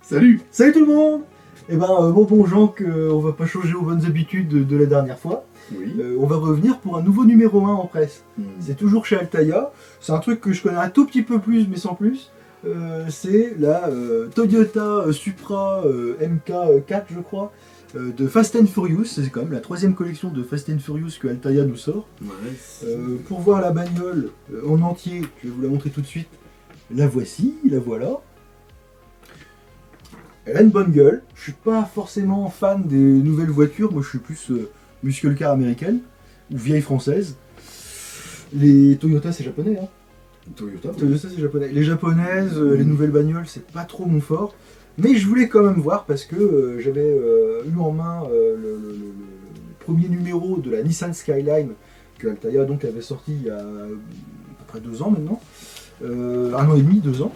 Salut. Salut tout le monde. Eh ben, bon Jean, on va pas changer aux bonnes habitudes de la dernière fois. Oui. On va revenir pour un nouveau numéro 1 en presse. Hmm. C'est toujours chez Altaïa. C'est un truc que je connais un tout petit peu plus, mais sans plus. C'est la Toyota Supra MK4, je crois, de Fast and Furious. C'est quand même la 3e collection de Fast and Furious que Altaïa nous sort. Ouais, Pour voir la bagnole en entier, je vais vous la montrer tout de suite. La voici, la voilà. Elle a une bonne gueule. Je suis pas forcément fan des nouvelles voitures. Moi, je suis plus muscle car américaine ou vieille française. Les Toyota, c'est japonais, hein. Toyota. Toyota, c'est japonais. Les japonaises, les nouvelles bagnoles, c'est pas trop mon fort. Mais je voulais quand même voir parce que j'avais eu en main le premier numéro de la Nissan Skyline que Altaïa donc avait sorti il y a à peu près 2 ans maintenant. 1 an et demi, 2 ans.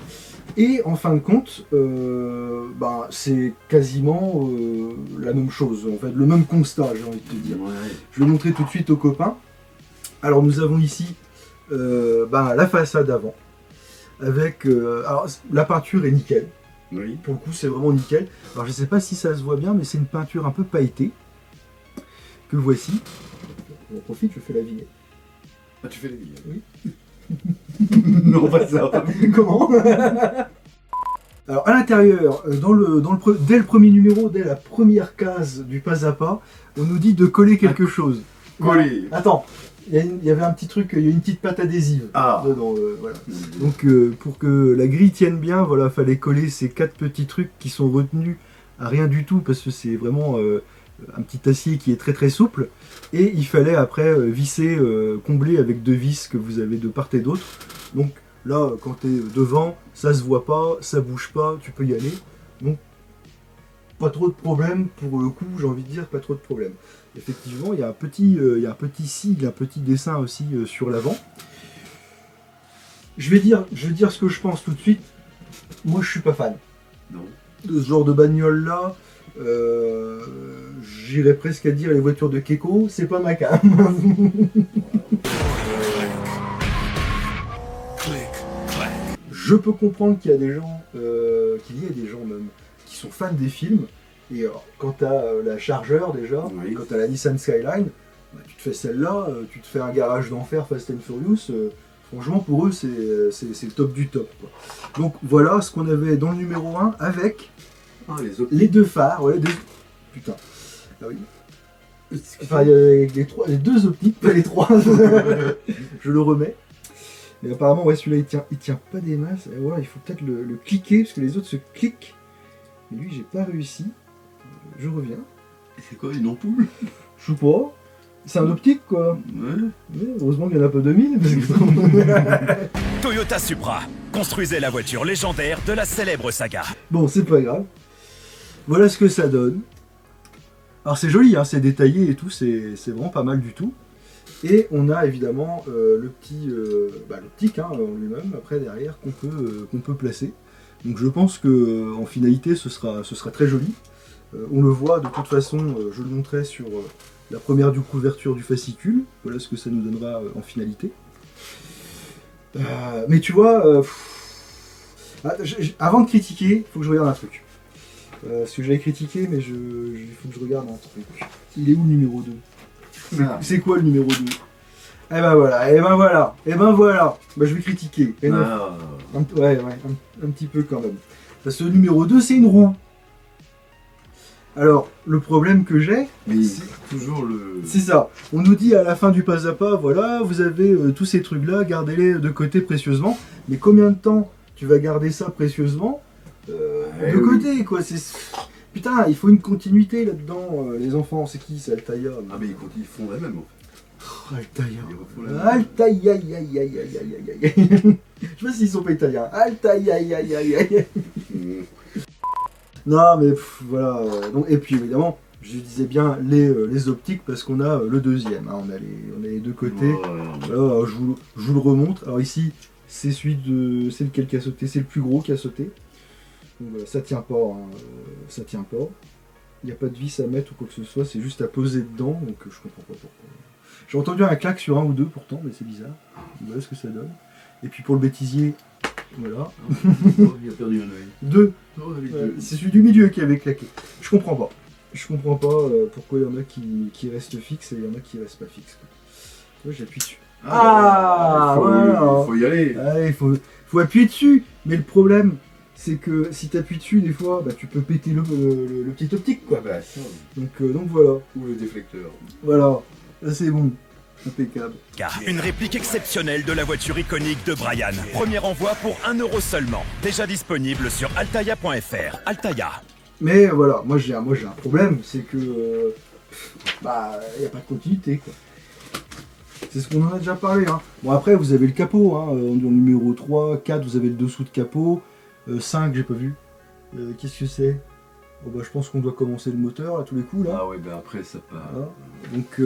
Et en fin de compte, c'est quasiment la même chose, en fait, le même constat, j'ai envie de te dire. Ouais. Je vais montrer tout de suite aux copains. Alors nous avons ici la façade avant, avec... alors la peinture est nickel, Oui. pour le coup c'est vraiment nickel. Alors je sais pas si ça se voit bien, mais c'est une peinture un peu pailletée, que voici. J'en profite, je fais la vignette. Ah, tu fais les billes. Oui. Non, pas ça. Comment? Alors à l'intérieur, dès le premier numéro, dès la première case du pas à pas, on nous dit de coller quelque chose. Coller. Attends, il y avait un petit truc, il y a une petite pâte adhésive dedans, voilà. Donc pour que la grille tienne bien, voilà, fallait coller ces 4 petits trucs qui sont retenus à rien du tout parce que c'est vraiment un petit acier qui est très très souple. Et il fallait après visser, combler avec 2 vis que vous avez de part et d'autre. Donc là, quand tu es devant, ça se voit pas, ça bouge pas, tu peux y aller. Donc pas trop de problème pour le coup, j'ai envie de dire, pas trop de problème. Effectivement, il y a un petit sigle, un petit dessin aussi sur l'avant. Je vais dire ce que je pense tout de suite. Moi, je suis pas fan Non. de ce genre de bagnole là. J'irais presque à dire les voitures de Keiko, c'est pas ma cam. Je peux comprendre qu'il y a des gens, même, qui sont fans des films. Et alors, quand t'as la Charger déjà, Oui. quand t'as la Nissan Skyline, tu te fais celle-là, tu te fais un garage d'enfer Fast and Furious. Franchement, pour eux, c'est le top du top, quoi. Donc voilà ce qu'on avait dans le numéro 1 avec les 2 phares. Ouais, putain. Ah oui. Enfin, il y a les 2 optiques, pas les 3. Je le remets. Mais apparemment, ouais, celui-là, il tient pas des masses. Et voilà, il faut peut-être le cliquer, parce que les autres se cliquent. Mais lui, j'ai pas réussi. Je reviens. C'est quoi, une ampoule? Je sais pas. C'est un optique, quoi. Ouais. Mais heureusement qu'il n'y en a pas 2000. Parce que... Toyota Supra construisait la voiture légendaire de la célèbre saga. Bon, c'est pas grave. Voilà ce que ça donne. Alors c'est joli, hein, c'est détaillé et tout, c'est vraiment pas mal du tout. Et on a évidemment le petit l'optique en lui-même, après derrière, qu'on peut placer. Donc je pense que en finalité ce sera très joli. On le voit de toute façon, je le montrais sur la première du couverture du fascicule. Voilà ce que ça nous donnera en finalité. Mais tu vois, avant de critiquer, il faut que je regarde un truc. Parce que j'avais critiqué, mais il faut que je regarde un truc. Il est où le numéro 2? C'est quoi le numéro 2? Eh ben voilà. Bah, je vais critiquer. Et non, un petit peu quand même. Parce que le numéro 2, c'est une roue. Alors, le problème que j'ai, c'est toujours le... C'est ça. On nous dit à la fin du pas à pas, voilà, vous avez tous ces trucs-là, gardez-les de côté précieusement. Mais combien de temps tu vas garder ça précieusement de côté, quoi. Putain, il faut une continuité là-dedans. Les enfants, c'est qui? C'est Altaïa. Ah mais ils font la même en fait. Altaïa. Ils refont la même. Altaïa, aïe, aïe, aïe, aïe, aïe, aïe, aïe. Je sais pas s'ils sont pas italiens. Altaïa, aïe, aïe, aïe, aïe. Non, mais voilà. Donc, et puis évidemment, je disais bien les optiques parce qu'on a le deuxième. Hein, on a les 2 côtés. Voilà, je vous le remonte. Alors ici, c'est lequel qui a sauté. C'est le plus gros qui a sauté. Donc voilà, ça tient pas. Hein, ça tient pas. Il n'y a pas de vis à mettre ou quoi que ce soit. C'est juste à poser dedans. Donc je comprends pas pourquoi. J'ai entendu un claque sur 1 ou 2 pourtant, mais c'est bizarre. Voilà ce que ça donne. Et puis pour le bêtisier, Voilà. Il a perdu un œil. 2. Oh, les deux. C'est celui du milieu qui avait claqué. Je comprends pas. Je comprends pas pourquoi il y en a qui restent fixes et il y en a qui restent pas fixes. Quoi. Tu vois, j'appuie dessus. Il faut y aller. Allez, faut appuyer dessus. Mais le problème, c'est que si tu appuies dessus, des fois, bah, tu peux péter le petit optique, quoi. Bah, ça. Donc voilà. Ou le déflecteur. Voilà. Là, c'est bon. Impeccable. Une réplique exceptionnelle de la voiture iconique de Brian. Premier envoi pour 1 € seulement. Déjà disponible sur altaïa.fr. Altaïa. Mais voilà, moi j'ai un problème, c'est que bah il n'y a pas de continuité, quoi. C'est ce qu'on en a déjà parlé, hein. Bon, après vous avez le capot, hein, dans le numéro 3, 4 vous avez le dessous de capot, 5 j'ai pas vu. Qu'est-ce que c'est? Bon, bah, je pense qu'on doit commencer le moteur à tous les coups là. Ah ouais, bah après ça part. Voilà. Donc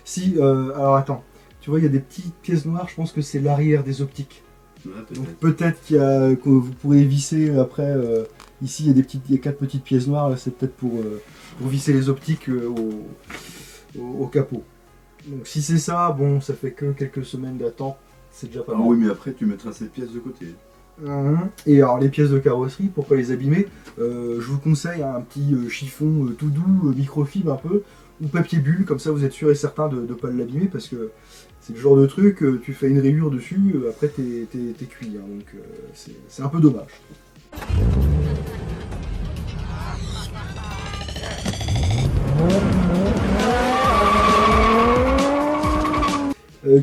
si alors attends, tu vois il y a des petites pièces noires, je pense que c'est l'arrière des optiques. Ouais, Donc peut-être que vous pourrez visser après. Ici il y a 4 petites pièces noires, là c'est peut-être pour visser les optiques au capot. Donc si c'est ça, bon ça fait que quelques semaines d'attente, c'est déjà pas mal. Oui, mais après tu mettras ces pièces de côté. Et alors les pièces de carrosserie, pour pas les abîmer, je vous conseille un petit chiffon tout doux, microfibre un peu, ou papier bulle, comme ça vous êtes sûr et certain de ne pas l'abîmer, parce que c'est le genre de truc, tu fais une rayure dessus, après t'es cuit, hein, donc c'est un peu dommage.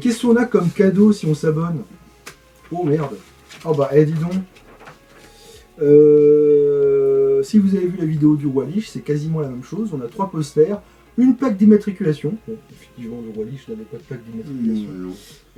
Qu'est-ce qu'on a comme cadeau si on s'abonne? Oh merde. Oh bah dis donc. Si vous avez vu la vidéo du Roi Lich, c'est quasiment la même chose. On a 3 posters, une plaque d'immatriculation. Bon, effectivement, le Roi Lich n'avait pas de plaque d'immatriculation.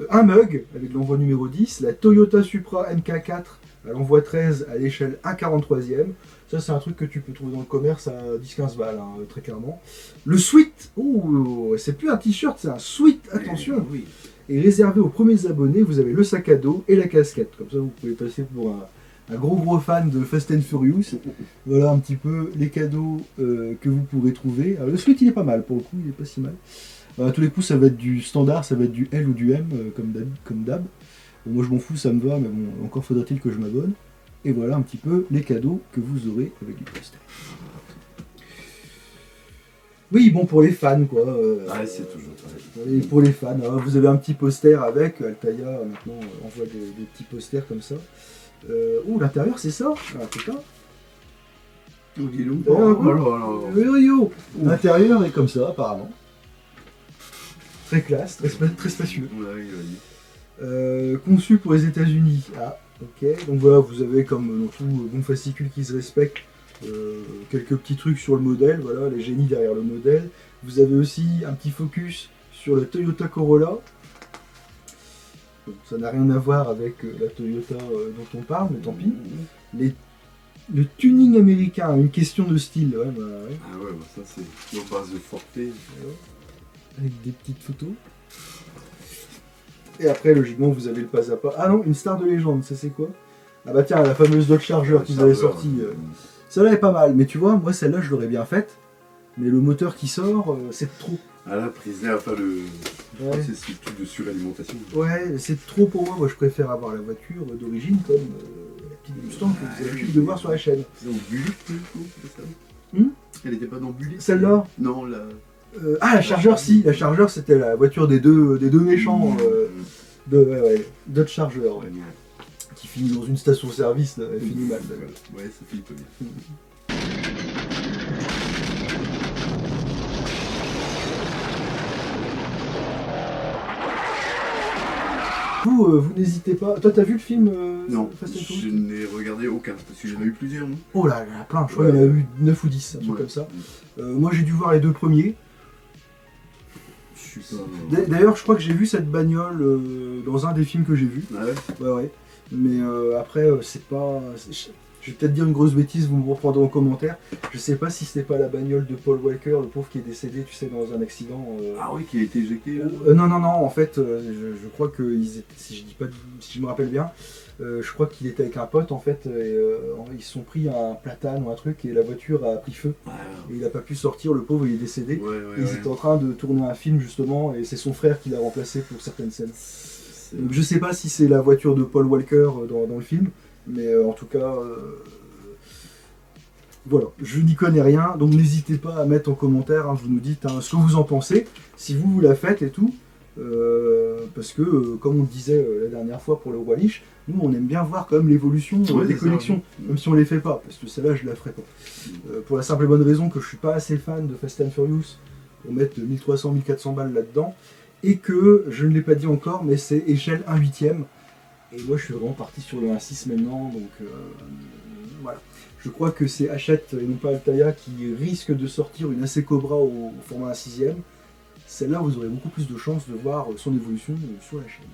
Un mug avec l'envoi numéro 10, la Toyota Supra MK4 à l'envoi 13 à l'échelle 1/43e. Ça, c'est un truc que tu peux trouver dans le commerce à 10-15 balles, hein, très clairement. Le sweat, oh, c'est plus un t-shirt, c'est un sweat, attention. Oui. Et réservé aux premiers abonnés, vous avez le sac à dos et la casquette. Comme ça, vous pouvez passer pour un gros fan de Fast and Furious. Voilà un petit peu les cadeaux que vous pourrez trouver. Alors, le sweat, il est pas mal, pour le coup, il est pas si mal. À tous les coups, ça va être du standard, ça va être du L ou du M, comme d'hab. Bon, moi, je m'en fous, ça me va, mais bon, encore faudra-t-il que je m'abonne. Et voilà un petit peu les cadeaux que vous aurez avec du poster. Oui, bon, pour les fans, quoi. Ouais, c'est toujours pareil. Pour les fans, hein, vous avez un petit poster avec. Altaïa, maintenant, envoie des petits posters comme ça. Oh, l'intérieur, c'est ça. Ah, putain. L'intérieur est comme ça, apparemment. Très classe, très spacieux. Conçu pour les États-Unis. Ah, ok. Donc voilà, vous avez comme dans tout bon fascicule qui se respecte, quelques petits trucs sur le modèle, voilà, les génies derrière le modèle. Vous avez aussi un petit focus sur la Toyota Corolla. Bon, ça n'a rien à voir avec la Toyota dont on parle, mais tant pis. Le tuning américain, une question de style. Ouais, bah, ouais. Ah ouais, bah ça c'est nos bases de Forte. Avec des petites photos. Et après, logiquement, vous avez le pas à pas. Ah non, une star de légende, ça c'est quoi? Ah bah tiens, la fameuse Dodge Charger qu'ils avaient sortie. Celle-là est pas mal, mais tu vois, moi celle-là je l'aurais bien faite. Mais le moteur qui sort, c'est trop. Ah la prise d'air, enfin le... Ouais. C'est ce truc de suralimentation. Ouais, c'est trop pour moi. Moi je préfère avoir la voiture d'origine comme la petite Mustang que vous avez l'habitude de voir sur la chaîne. C'est dans Bullet, c'est ça? Elle était pas dans Bullet? Celle-là? Non, la... la Charger, si. La Charger, c'était la voiture des deux méchants. Dodge Charger. Ouais. Qui finit dans une station-service, elle finit mal. Ouais, ça finit pas bien. Vous n'hésitez pas. Toi, t'as vu le film Non, Fast and Furious? je n'ai regardé aucun, parce que j'en ai eu plusieurs, non? Oh là, il y en a plein, je crois qu'il y en a eu 9 ou 10, un truc comme ça. Moi, j'ai dû voir les 2 premiers. Je suis pas... D'ailleurs, je crois que j'ai vu cette bagnole dans un des films que j'ai vu. Ah ouais? Ouais. Mais après, c'est pas... Je vais peut-être dire une grosse bêtise, vous me reprendrez en commentaire. Je sais pas si c'était pas la bagnole de Paul Walker, le pauvre qui est décédé, tu sais, dans un accident. Ah oui, qui a été éjecté. Non, en fait, je crois que si je me rappelle bien, je crois qu'il était avec un pote en fait, et ils se sont pris un platane ou un truc et la voiture a pris feu. Et il a pas pu sortir, le pauvre, il est décédé. Ils étaient en train de tourner un film justement et c'est son frère qui l'a remplacé pour certaines scènes. Donc, je sais pas si c'est la voiture de Paul Walker dans le film, mais en tout cas, voilà, je n'y connais rien, donc n'hésitez pas à mettre en commentaire, hein, vous nous dites ce que vous en pensez, si vous la faites et tout, parce que, comme on disait la dernière fois pour le Roi Lich, nous on aime bien voir quand même l'évolution des collections, même si on les fait pas, parce que celle-là je la ferai pas. Pour la simple et bonne raison que je suis pas assez fan de Fast and Furious pour mettre 1300-1400 balles là-dedans, et que, je ne l'ai pas dit encore, mais c'est échelle 1/8, et moi je suis vraiment parti sur le 1/6 maintenant, donc voilà. Je crois que c'est Hachette et non pas Altaïa qui risque de sortir une AC Cobra au format 1/6. Celle-là, vous aurez beaucoup plus de chances de voir son évolution sur la chaîne.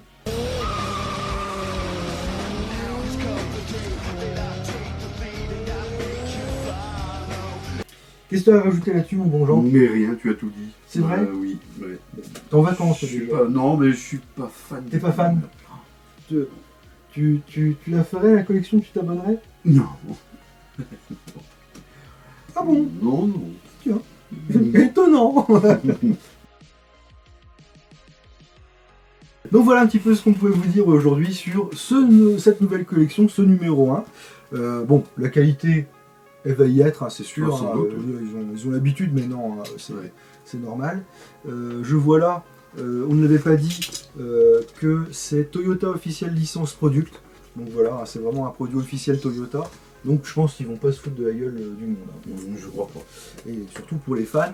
Qu'est-ce que tu as rajouté là-dessus, mon bon Jean? Mais rien, tu as tout dit. C'est vrai? Oui. Ouais. T'es en vacances Non, mais je suis pas fan. T'es pas fan? Tu la ferais, la collection, tu t'abonnerais? Non. Ah bon? Non. Tiens. Étonnant. Donc voilà un petit peu ce qu'on pouvait vous dire aujourd'hui sur cette nouvelle collection, ce numéro 1. Bon, la qualité, elle va y être, hein, c'est sûr. Ils ont l'habitude, mais non, c'est normal. Je vois là, on ne l'avait pas dit, que c'est Toyota Official Licence Product. Donc voilà, c'est vraiment un produit officiel Toyota. Donc je pense qu'ils vont pas se foutre de la gueule du monde. Hein. Je crois pas. Et surtout pour les fans,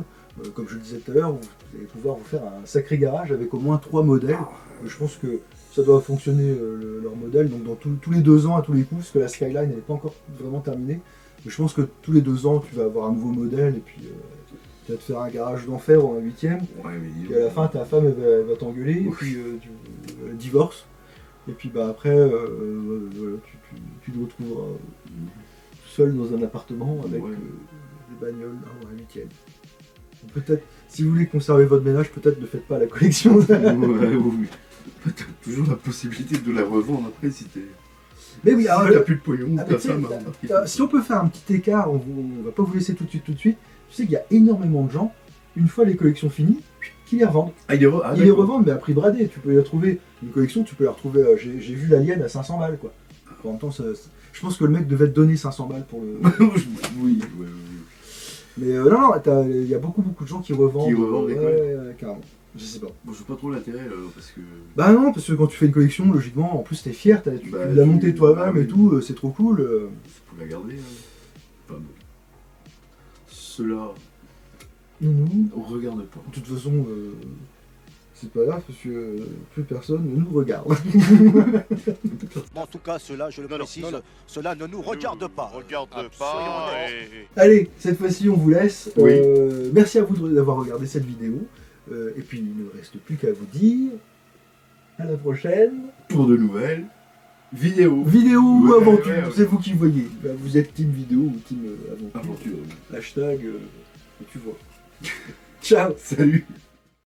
comme je le disais tout à l'heure, vous allez pouvoir vous faire un sacré garage avec au moins 3 modèles. Je pense que ça doit fonctionner leur modèle, donc dans tous les 2 ans à tous les coups, parce que la Skyline elle n'est pas encore vraiment terminée. Mais je pense que tous les 2 ans tu vas avoir un nouveau modèle et puis tu vas te faire un garage d'enfer en 1/8. Puis à la fin ta femme elle va t'engueuler, et puis tu divorces. Et puis bah après voilà, tu te retrouveras seul dans un appartement avec des bagnoles en 1/8. Peut-être, si vous voulez conserver votre ménage, peut-être ne faites pas la collection. Oui. Peut-être toujours la possibilité de la revendre après si t'es... Mais oui, alors, si t'as plus de pognon, si on peut faire un petit écart, on va pas vous laisser tout de suite. Tu sais qu'il y a énormément de gens, une fois les collections finies, qui les revendent. Ils les revendent, mais à prix bradé. Tu peux la trouver, une collection, tu peux la retrouver. J'ai vu l'Alien à 500 balles, quoi. En même temps, je pense que le mec devait te donner 500 balles pour le. Oui. Mais non, il y a beaucoup de gens qui revendent. Carrément. Je sais pas. Bon, je vois pas trop l'intérêt parce que. Bah non, parce que quand tu fais une collection, logiquement, en plus t'es fier, tu l'as montée toi-même et tout, c'est trop cool. C'est pour la garder. Enfin bon. Cela. On regarde pas. De toute façon, c'est pas grave parce que plus personne ne nous regarde. En tout cas, cela, je le précise, cela ne nous regarde pas. Allez, cette fois-ci, on vous laisse. Oui. Merci à vous d'avoir regardé cette vidéo. Et puis, il ne reste plus qu'à vous dire à la prochaine. Pour de nouvelles vidéos. Vidéo ou aventure, c'est vous qui voyez. Vous êtes team vidéo ou team aventure. Aventure. Hashtag, tu vois. Ciao. Salut.